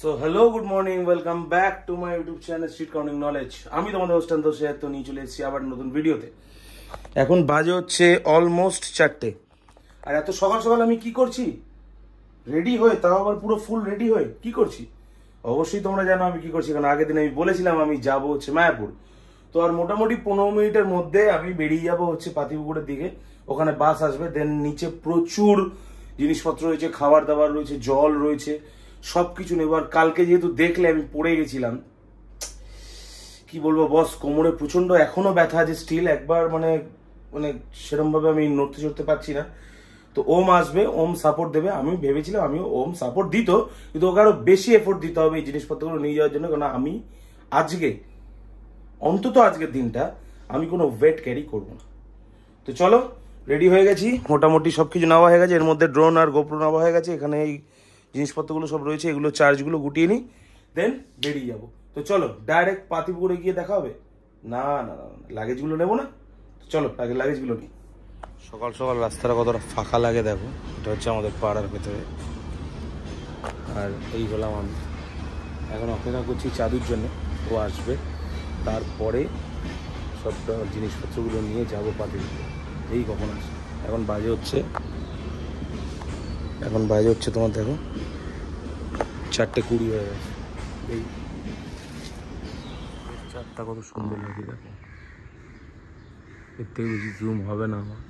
So hello good morning, welcome back to my YouTube channel street counting knowledge. আমি তোমাদের Holstein দোষে তো নিয়ে চলে এসেছি আবার নতুন ভিডিওতে। এখন বাজে হচ্ছে অলমোস্ট 4টে। আর এত সকাল সকাল আমি কি করছি, রেডি হয়ে, তাও আবার পুরো ফুল রেডি হয়ে কি করছি। অবশ্যই তোমরা জানো আমি কি করছি, কারণ আগের দিন আমি বলেছিলাম আমি যাব হচ্ছে মায়াপুর। তো আর মোটামুটি 15 মিনিটের মধ্যে আমি বেরিয়ে যাব হচ্ছে পাতিপুকুরের দিকে। ওখানে বাস আসবে, দেন নিচে প্রচুর জিনিসপত্র রয়েছে, খাবার দাবার রয়েছে, জল রয়েছে, সবকিছু নেব। আর কালকে যেহেতু দেখলে আমি পড়ে গেছিলাম, কি বলবো বস, কোমরে প্রচন্ড এখনো ব্যথা আছে স্টিল। একবার মানে মানে সেরকম ভাবে আমি নড়তে চড়তে পারছি না। তো ওম আসবে, ওম সাপোর্ট দেবে। আমি ভেবেছিলাম আমিও ওম সাপোর্ট দিত, কিন্তু ওকে আরো বেশি এফোর্ট দিতে হবে এই জিনিসপত্রগুলো নিয়ে যাওয়ার জন্য। কারণ আমি আজকে, অন্তত আজকের দিনটা আমি কোনো ওয়েট ক্যারি করবো না। তো চলো, রেডি হয়ে গেছি, মোটামুটি সবকিছু নেওয়া হয়ে গেছে। এর মধ্যে ড্রোন আর গোপ্রো নেওয়া হয়ে গেছে। এখানে এই জিনিসপত্রগুলো সব রয়েছে, এগুলো চার্জগুলো গুটিয়ে নিই, দেন বেরিয়ে যাবো। তো চলো ডাইরেক্ট পাতিপুকুরে গিয়ে দেখা হবে। না না না, লাগেজগুলো নেবো না। তো চলো আগে লাগেজগুলো নিই। সকাল সকাল রাস্তাটা কতটা ফাঁকা লাগে দেখো। এটা হচ্ছে আমাদের পাড়ার ভেতরে, আর এই হলাম আমি। এখন অপেক্ষা করছি চাঁদুর জন্য, ও আসবে, তারপরে সবটা জিনিসপত্রগুলো নিয়ে যাবো পাতিপুকুরে। এই কখন আসবে, এখন বাজে হচ্ছে তোমার দেখো 4:20 হয়ে গেছে। এই 4টা কত সুন্দর লাগে দেখো, এর থেকে বেশি জুম হবে না আমার।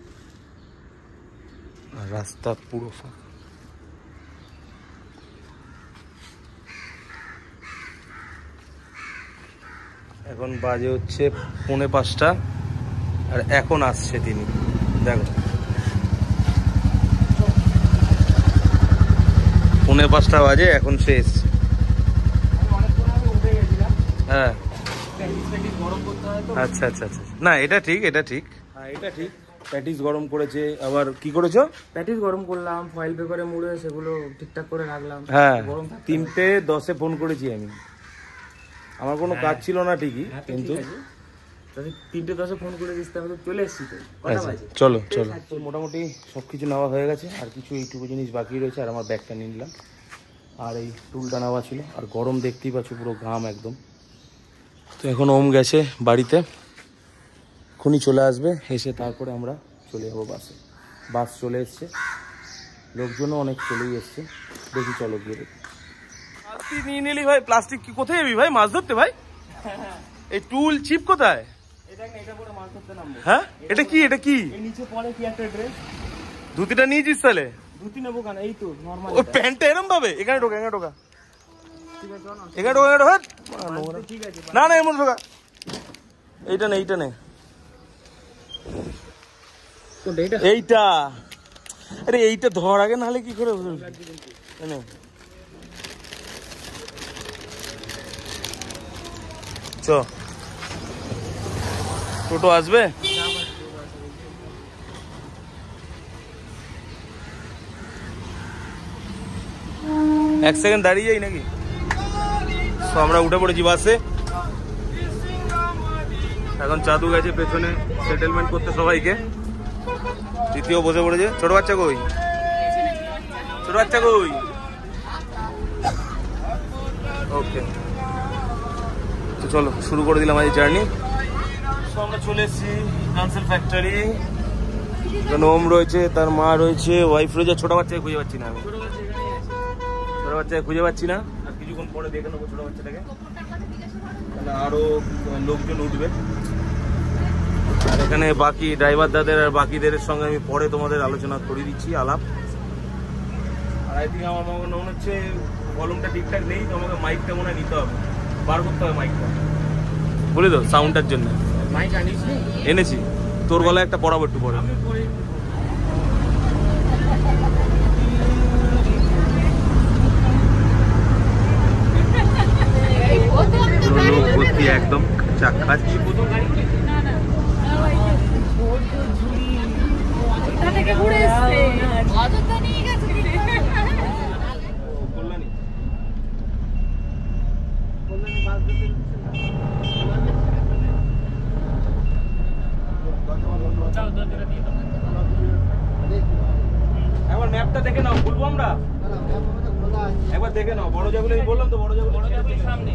আর রাস্তা পুরো ফাঁকা। এখন বাজে হচ্ছে 4:45, আর এখন আসছে তিনি, দেখো 4:45 বাজে, এখন সে এসছে। হ্যাঁ আচ্ছা আচ্ছা আচ্ছা, না এটা ঠিক, এটা ঠিক, হ্যাঁ এটা ঠিক। প্যাটিস গরম করেছে, আবার কি করেছো? প্যাটিস গরম করলাম, ফয়েল পেপারে মুড়ে সেগুলো ঠিকঠাক করে রাখলাম। হ্যাঁ 3:10 ফোন করেছি আমি, আমার কোনো কাজ ছিল না ঠিকই, কিন্তু 3:10 ফোন করে দিস, আমি তো চলে এসেছি। চলো চলো, মোটামুটি সবকিছু নেওয়া হয়ে গেছে। আর কিছু এইটুকু জিনিস বাকি রয়েছে, আর আমার ব্যাগটা নিয়ে নিলাম, আর এই টুলটা নেওয়া ছিল। আর গরম দেখতেই পাচ্ছ, পুরো ঘাম একদম। তো এখন ওম গেছে বাড়িতে, এখনই চলে আসবে, এসে তারপরে আমরা চলে যাবো বাসে। বাস চলে এসছে, লোকজনও অনেক চলেই এসছে। দেখি চলো গিয়ে দেখি। প্লাস্টিক নিয়ে নিলি ভাই, প্লাস্টিক কি কোথায় যাবি ভাই মাছ ধরতে ভাই? এই টুল চিপ কোথায়? হ্যাঁ এটা কি, এটা কি নিচে পরে কি একটা ড্রেস, ধুতিটা নিয়েছিস তাহলে? ধুতি নেবো কেন, এই তো নরমাল। ওই প্যান্টটা এরম ভাবে এখানে ঢোকা, এখানে ঢোকা, ঠিক আছে এখানে ঢোকা, এখানে ঢোকা। ঠিক আছে, না না এর মধ্যে ঢোকা, এইটা নে, এইটা নে, এইটা। আরে এইটা ধর আগে, নাহলে কি করে চ। টোটো আসবে, এক সেকেন্ড দাঁড়িয়ে যাই নাকি? তো আমরা উঠে পড়েছি বাসে। এখন চাঁদু গেছে পেছনে সেটেলমেন্ট করতে সবাইকে। তৃতীয় বসে পড়েছে। ছোট বাচ্চা কই, ছোট বাচ্চা কই? ওকে, তো চলো শুরু করে দিলাম আজ জার্নি। তো আমরা চলে এসেছি কানসেল ফ্যাক্টরি। ওম রয়েছে, তার মা রয়েছে, ওয়াইফ রয়েছে। ছোট বাচ্চাকে খুঁজে পাচ্ছি না আমি, ছোট বাচ্চাকে খুঁজে পাচ্ছি না। আর কিছুক্ষণ পরে দেখে নেবো ছোট বাচ্চাটাকে, আরো লোকজন উঠবে। আর এখানে বাকি ড্রাইভার দাদের আর বাকিদের সঙ্গে আমি পরে তোমাদের আলোচনা করে দিচ্ছি, আলাপ। আর আই থিঙ্ক আমার মনে হচ্ছে ভলিউমটা ঠিকঠাক নেই, তো আমাকে মাইকটা মনে হয় নিতে হবে, বার করতে হবে মাইকটা, বলে তো সাউন্ডটার জন্য। মাইক আনিস? এনেছি, তোর গলায় একটা পড়াবো একটু পরে। লোক ভর্তি একদম, চাক খাচ্ছি। একবার ম্যাপটা দেখে নাও, বলবো আমরা একবার একবার দেখে নাও বড় জায়গাগুলো, আমি বললাম তো বড় জায়গাগুলো সামনে।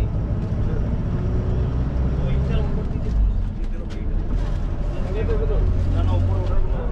না না উপরে ওঠার কোনো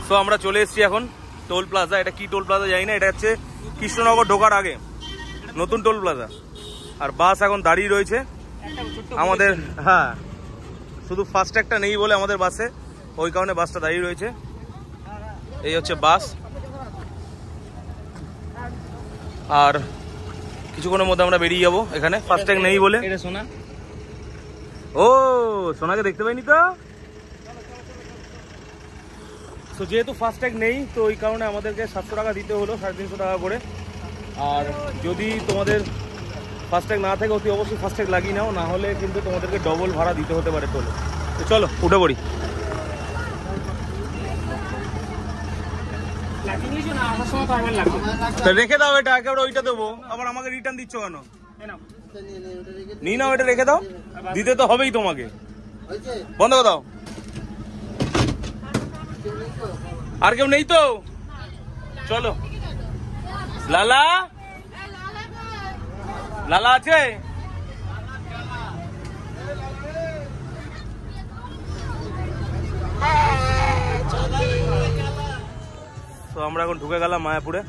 সো আমরা চলে এসেছি এখন টোল প্লাজা। এটা কি টোল প্লাজা জানি না, এটা হচ্ছে কৃষ্ণনগর ঢোকার আগে নতুন টোল প্লাজা। আর বাস এখন দাঁড়িয়ে রয়েছে আমাদের, হ্যাঁ শুধু ফাস্ট্যাগটা নেই বলে আমাদের বাসে, ওই কারণে বাসটা দাঁড়িয়ে রয়েছে। এই হচ্ছে বাস। আর কিছুক্ষণের মধ্যে আমরা বেরিয়ে যাবো, এখানে ফাস্ট্যাগ নেই বলে। সোনা, ও সোনাকে দেখতে পাইনি তো। তো যেহেতু ফাস্ট্যাগ নেই তো ওই কারণে আমাদেরকে 700 টাকা দিতে হলো, 350 টাকা করে। আর যদি তোমাদের ফাস্ট্যাগ না থাকে অতি অবশ্যই ফাস্ট্যাগ লাগিয়ে নাও, না হলে কিন্তু তোমাদেরকে ডবল ভাড়া দিতে হতে পারে টোলে। তো চলো উঠে পড়ি। রেখে দাও এটা, একেবারে ওইটা দেবো, আবার আমাকে রিটার্ন দিচ্ছ কেন? নিয়ে নাও, এটা রেখে দাও, দিতে তো হবেই তোমাকে। বন্ধ করে দাও। আর কেউ নেই তো? চলো। লালা, লালা আছে? তো আমরা এখন ঢুকে গেলাম মায়াপুরে।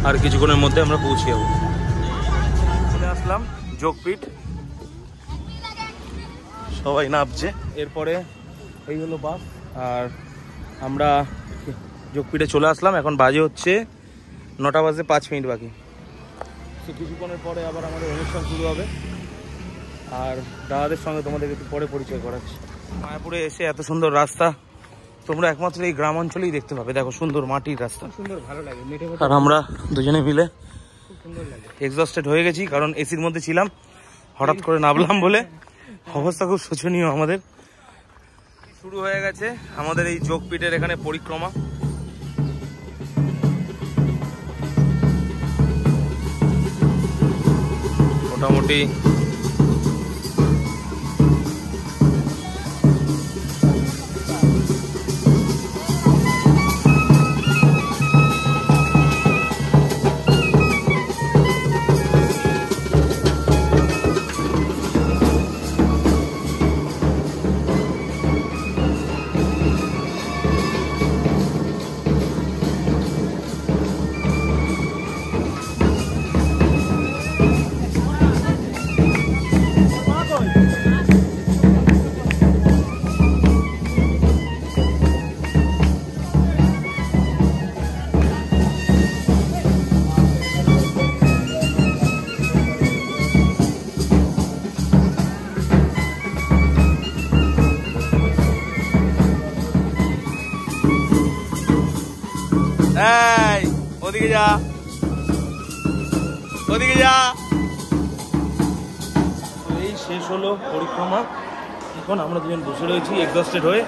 আর কিছুক্ষণের মধ্যে আমরা পৌঁছে যাবো। চলে আসলাম যোগপীঠ, সবাই নামছে। এরপরে এই হলো বাস, আর আমরা যোগপীঠে চলে আসলাম। এখন বাজে হচ্ছে 9টা বাজে 5 মিনিট বাকি। তো কিছুক্ষণের পরে আবার আমাদের অনুষ্ঠান শুরু হবে। আর দাদাদের সঙ্গে তোমাদেরকে একটু পরে পরিচয় করাচ্ছি। মায়াপুরে এসে এত সুন্দর রাস্তা তোমরা একমাত্র এই গ্রাম অঞ্চলেই দেখতে পাবে। দেখো সুন্দর মাটির রাস্তা, সুন্দর ভালো লাগে। আর আমরা দুজনে মিলে এক্সস্টেড হয়ে গেছি, কারণ এসির মধ্যে ছিলাম, হঠাৎ করে নামলাম বলে অবস্থা খুব শোচনীয় আমাদের। শুরু হয়ে গেছে আমাদের এই যোগপীঠের এখানে পরিক্রমা। মোটামুটি ওদিকে যা, ওদিকে যা। এই শেষ হলো পরিক্রমা। এখন আমরা দুজন বসে রয়েছি এক্সস্টেড হয়ে।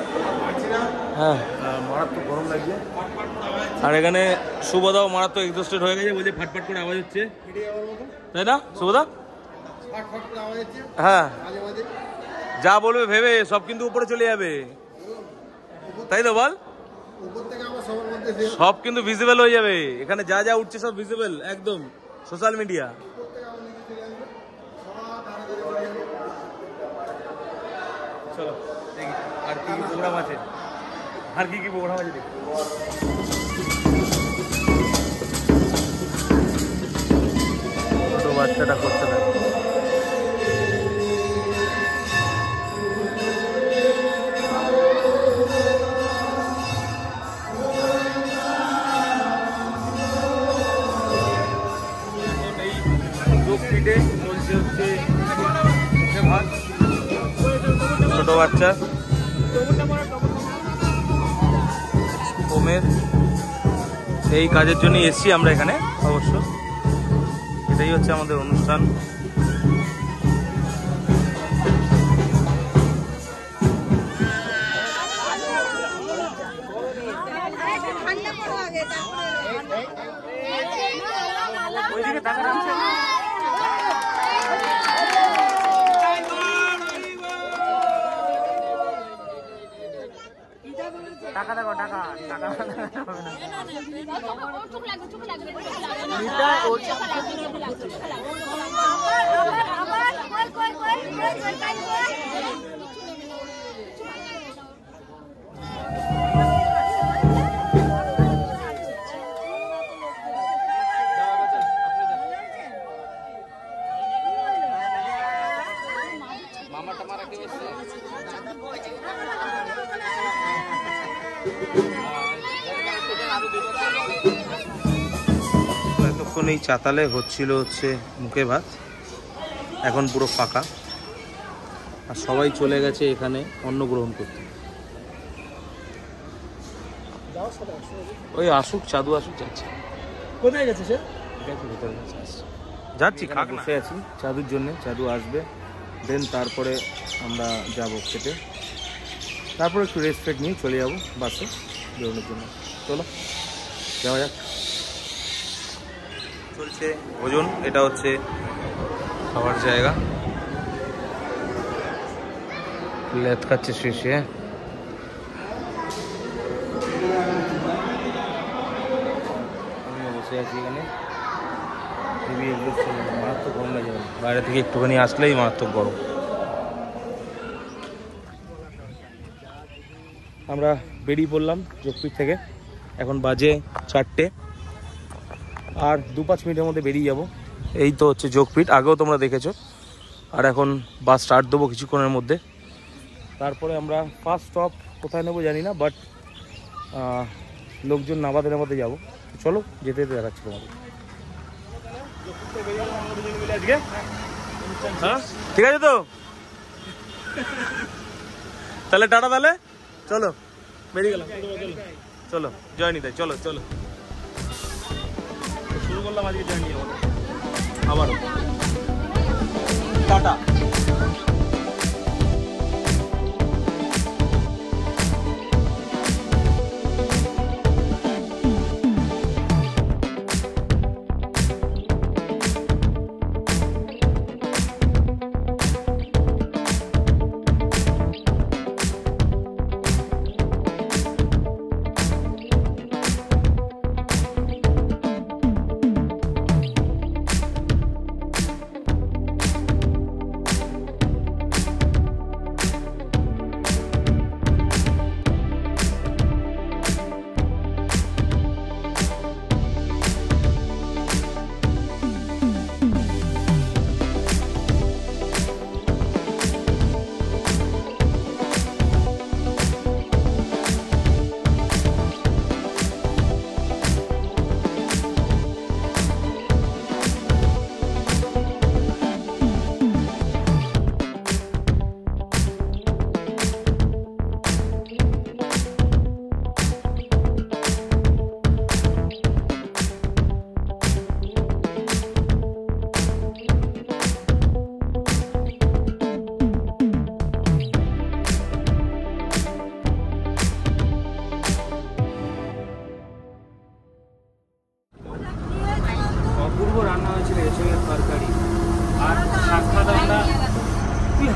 হ্যাঁ মারাত্মক গরম লাগছে। আর এখানে শুভদাও মারাত্মক এক্সস্টেড হয়ে গেছে, বলছে ফাটফাট করে আওয়াজ হচ্ছে, তাই না শুভদা? হ্যাঁ যা বলবে ভেবে সব কিন্তু উপরে চলে যাবে, তাই তো বল? সব কিন্তু ভিজিবল হয়ে যাবে, এখানে যা যা উঠছে সব ভিজিবল একদম সোশ্যাল মিডিয়া। চলো দেখি আর কি প্রোগ্রাম আছে, আর কি প্রোগ্রাম আছে দেখি। ছোট বাচ্চাটা করতে থাকে। চলছে হচ্ছে মুখে ভাত, ছোট বাচ্চা ওমের এই কাজের জন্য এসছি আমরা এখানে। অবশ্য এটাই হচ্ছে আমাদের অনুষ্ঠান। টাকা দেখো টাকা টাকা এতক্ষণ এই চাতালে হচ্ছে মুখে ভাত, এখন পুরো ফাঁকা আর সবাই চলে গেছে এখানে অন্ন গ্রহণ করতে। ওই আসুক, চাঁদু আসুক, যাচ্ছে। কোথায় গেছে সে? যাচ্ছি, খাক বসে আছি চাঁদুর জন্য। চাঁদু আসবে, দেন তারপরে আমরা যাব খেতে, তারপরে একটু রেস্ট ফেট নিয়ে চলে যাবো বাসে বেরোনোর জন্য। চলো যাওয়া যাক। চলছে ভোজন, এটা হচ্ছে খাওয়ার জায়গা। লেট খাচ্ছে শেষে। আমি বসে আছি এখানে, মারাত্মক গরম লাগে, বাইরে থেকে একটুখানি আসলেই মারাত্মক গরম। আমরা বেরিয়ে পড়লাম যোগপীঠ থেকে, এখন বাজে 4টে, আর 2-5 মিনিটের মধ্যে বেরিয়ে যাব। এই তো হচ্ছে যোগপীঠ, আগেও তোমরা দেখেছো। আর এখন বাস স্টার্ট দেবো কিছুক্ষণের মধ্যে। তারপরে আমরা ফার্স্ট স্টপ কোথায় নেবো জানি না, বাট লোকজন নাবাদের মধ্যে যাবো। চলো যেতে যেতে দেখাচ্ছি তোমাদের। হ্যাঁ ঠিক আছে তো, তাহলে টাটা, তাহলে চলো বেরিয়ে গেলাম। চলো জয়নি তাই, চলো চলো শুরু করলাম আজকে জার্নি আবারও। টাটা।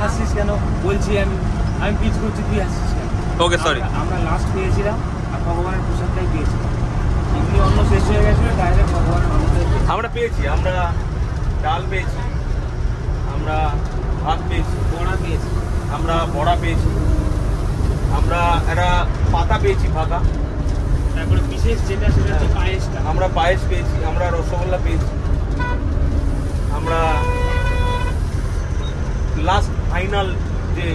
হাসিস কেন বলছি আমি পিচ করছি, তুই হাসিস কেন? ওকে সরি। আমরা লাস্ট পেয়েছিলাম আর ভগবানের প্রসাদটাই পেয়েছিলাম। এমনি অন্য শেষ হয়ে গেছিল, ডাইরেক্ট ভগবানের আমাদের আমরা পেয়েছি। আমরা ডাল পেয়েছি, আমরা ভাত পেয়েছি, বড়া পেয়েছি, আমরা বড়া পেয়েছি, আমরা একটা পাতা পেয়েছি ফাঁকা, তারপরে বিশেষ যেটা সেটা হচ্ছে পায়েসটা। আমরা পায়েস পেয়েছি, আমরা রসগোল্লা পেয়েছি, আমরা লাস্ট ফাইনাল যে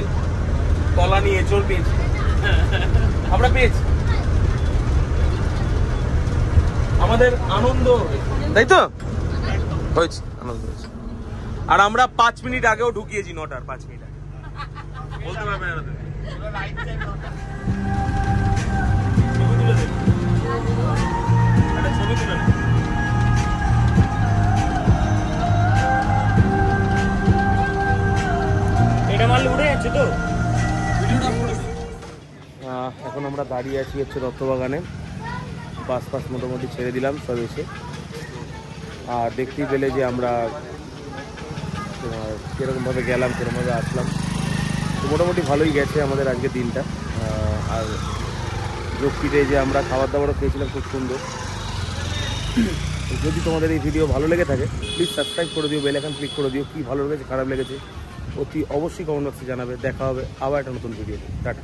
কলা নিয়ে এঁচড় পেয়েছি, আমরা পেয়েছি। আমাদের আনন্দ, তাই তো হয়েছে, আনন্দ হয়েছে। আর আমরা 5 মিনিট আগেও ঢুকিয়েছি, 9টার 5 মিনিট আগে। বলতে পারবে না তুমি। ছবি তুলে দে, একটা ছবি তুলে নে। এটা মারলে উড়ে যাচ্ছে তো। এখন আমরা দাঁড়িয়ে আছি হচ্ছে রত্নবাগানে, বাস ফাস মোটামুটি ছেড়ে দিলাম সব এসে। আর দেখতেই পেলে যে আমরা কীরকমভাবে গেলাম, কীরকমভাবে আসলাম। তো মোটামুটি ভালোই গেছে আমাদের আজকে দিনটা। আর যোগটিতে যে আমরা খাবার দাবারও খেয়েছিলাম খুব সুন্দর। যদি তোমাদের এই ভিডিও ভালো লেগে থাকে প্লিজ সাবস্ক্রাইব করে দিও, বেল আইকন ক্লিক করে দিও। কী ভালো লেগেছে খারাপ লেগেছে অতি অবশ্যই কমেন্ট বক্সে জানাবে। দেখা হবে আবার একটা নতুন ভিডিওতে। টাটা।